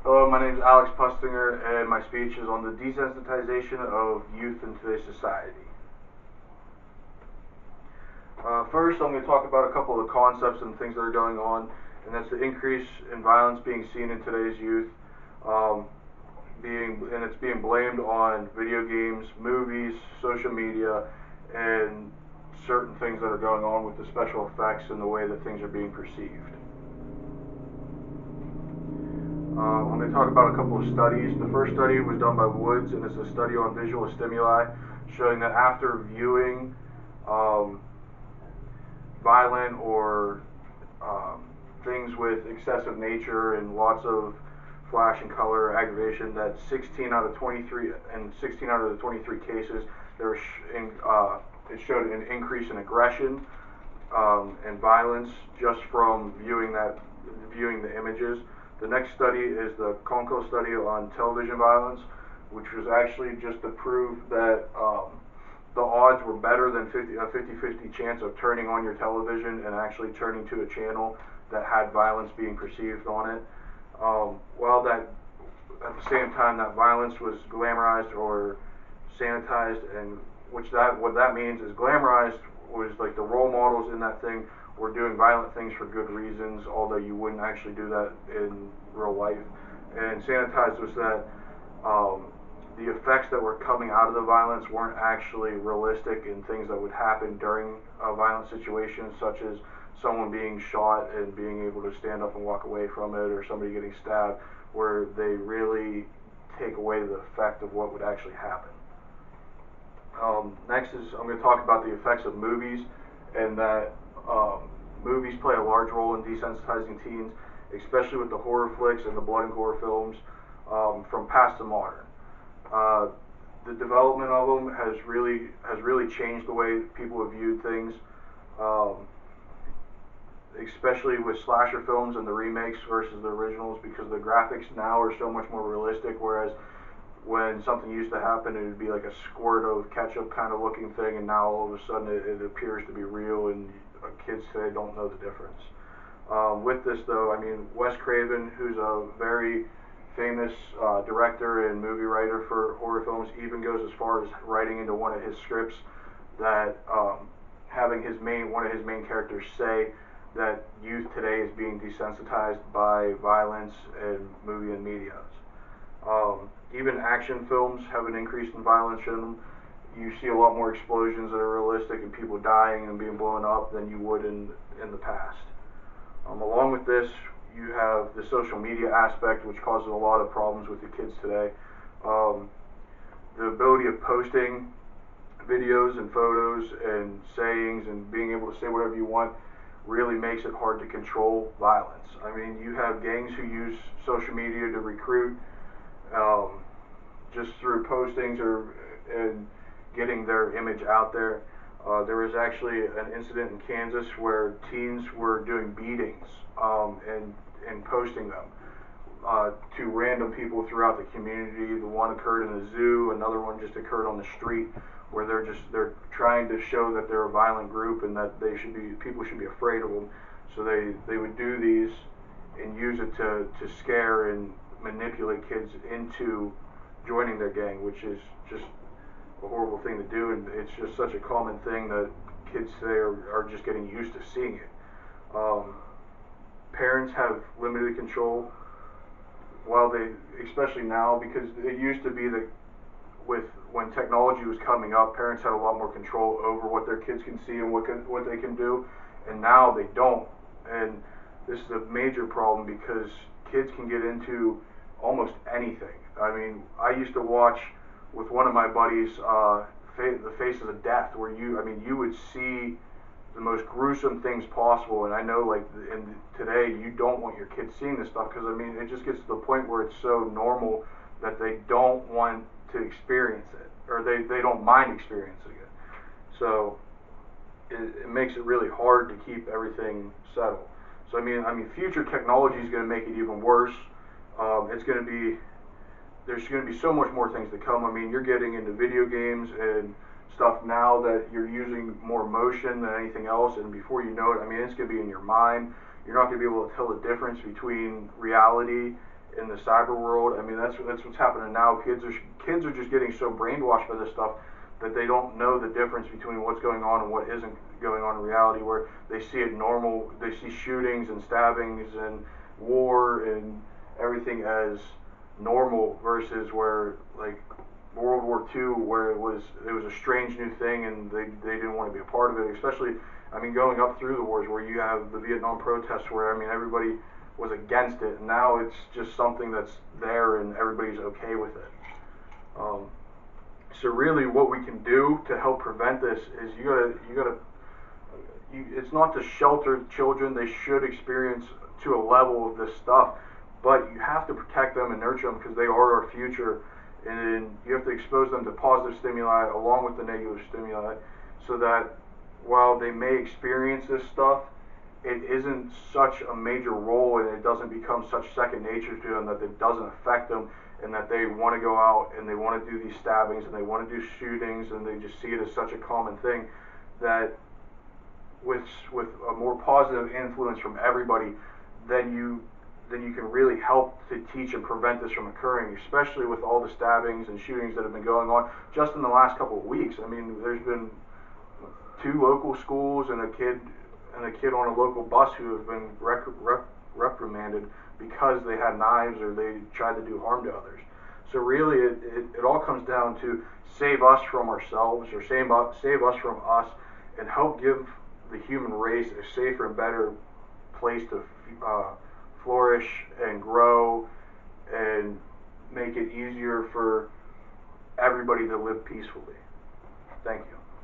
Hello, my name is Alex Pustinger, and my speech is on the desensitization of youth in today's society. First, I'm going to talk about a couple of concepts and things that are going on, and that's the increase in violence being seen in today's youth, and it's being blamed on video games, movies, social media, and certain things that are going on with the special effects and the way that things are being perceived. I'm going to talk about a couple of studies. The first study was done by Woods, and it's a study on visual stimuli showing that after viewing violent or things with excessive nature and lots of flash and color aggravation, that 16 out of the 23 cases, it showed an increase in aggression and violence just from viewing the images. The next study is the Conco study on television violence, which was actually just to prove that the odds were better than a 50-50 chance of turning on your television and actually turning to a channel that had violence being perceived on it. While that, at the same time, that violence was glamorized or sanitized, and what that means is glamorized was like the role models in that thing were doing violent things for good reasons, although you wouldn't actually do that in real life. And sanitized was that the effects that were coming out of the violence weren't actually realistic and things that would happen during a violent situation, such as someone being shot and being able to stand up and walk away from it, or somebody getting stabbed, where they really take away the effect of what would actually happen. Next is I'm going to talk about the effects of movies, and that movies play a large role in desensitizing teens, especially with the horror flicks and the blood and gore films from past to modern. The development of them has really changed the way people have viewed things, especially with slasher films and the remakes versus the originals, because the graphics now are so much more realistic, whereas when something used to happen, it would be like a squirt of ketchup kind of looking thing, and now all of a sudden it appears to be real, and kids today don't know the difference. With this though, I mean, Wes Craven, who's a very famous director and movie writer for horror films, even goes as far as writing into one of his scripts that having one of his main characters say that youth today is being desensitized by violence and movie and media. Even action films have an increase in violence in them. You see a lot more explosions that are realistic and people dying and being blown up than you would in the past. Along with this, you have the social media aspect, which causes a lot of problems with the kids today. The ability of posting videos and photos and sayings and being able to say whatever you want really makes it hard to control violence. I mean, you have gangs who use social media to recruit just through postings and getting their image out there. There was actually an incident in Kansas where teens were doing beatings and posting them to random people throughout the community. The one occurred in the zoo, another one just occurred on the street, where they're trying to show that they're a violent group and that people should be afraid of them. So they would do these and use it to scare and manipulate kids into joining their gang, which is just a horrible thing to do, and it's just such a common thing that kids today are just getting used to seeing it. Parents have limited control, especially now, because it used to be that when technology was coming up, parents had a lot more control over what their kids can see and what they can do, and now they don't. And this is a major problem because kids can get into almost anything. I mean, I used to watch with one of my buddies The Faces of Death, where you would see the most gruesome things possible, and I know, like, today you don't want your kids seeing this stuff, because I mean, it just gets to the point where it's so normal that they don't want to experience it, or they don't mind experiencing it. So it makes it really hard to keep everything settled. So I mean, future technology is going to make it even worse. There's going to be so much more things to come. I mean, you're getting into video games and stuff now that you're using more motion than anything else, and before you know it, I mean, it's going to be in your mind. You're not going to be able to tell the difference between reality in the cyber world. I mean, that's what's happening now. Kids are just getting so brainwashed by this stuff that they don't know the difference between what's going on and what isn't going on in reality, where they see it normal, they see shootings and stabbings and war and everything as normal, versus where, like, World War II, where it was a strange new thing and they didn't want to be a part of it. Especially, I mean, going up through the wars, where you have the Vietnam protests, where, I mean, everybody was against it, and now it's just something that's there and everybody's okay with it. So really, what we can do to help prevent this is it's not to shelter children. They should experience to a level of this stuff, but you have to protect them and nurture them, because they are our future, and you have to expose them to positive stimuli along with the negative stimuli, so that while they may experience this stuff, it isn't such a major role, and it doesn't become such second nature to them that it doesn't affect them, and that they want to go out and they want to do these stabbings and they want to do shootings, and they just see it as such a common thing, that with a more positive influence from everybody, then you can really help to teach and prevent this from occurring, especially with all the stabbings and shootings that have been going on just in the last couple of weeks. I mean, there's been 2 local schools and a kid on a local bus who have been reprimanded because they had knives or they tried to do harm to others. So really, it all comes down to save us from ourselves, or save us from us, and help give the human race a safer and better place to flourish and grow, and make it easier for everybody to live peacefully. Thank you.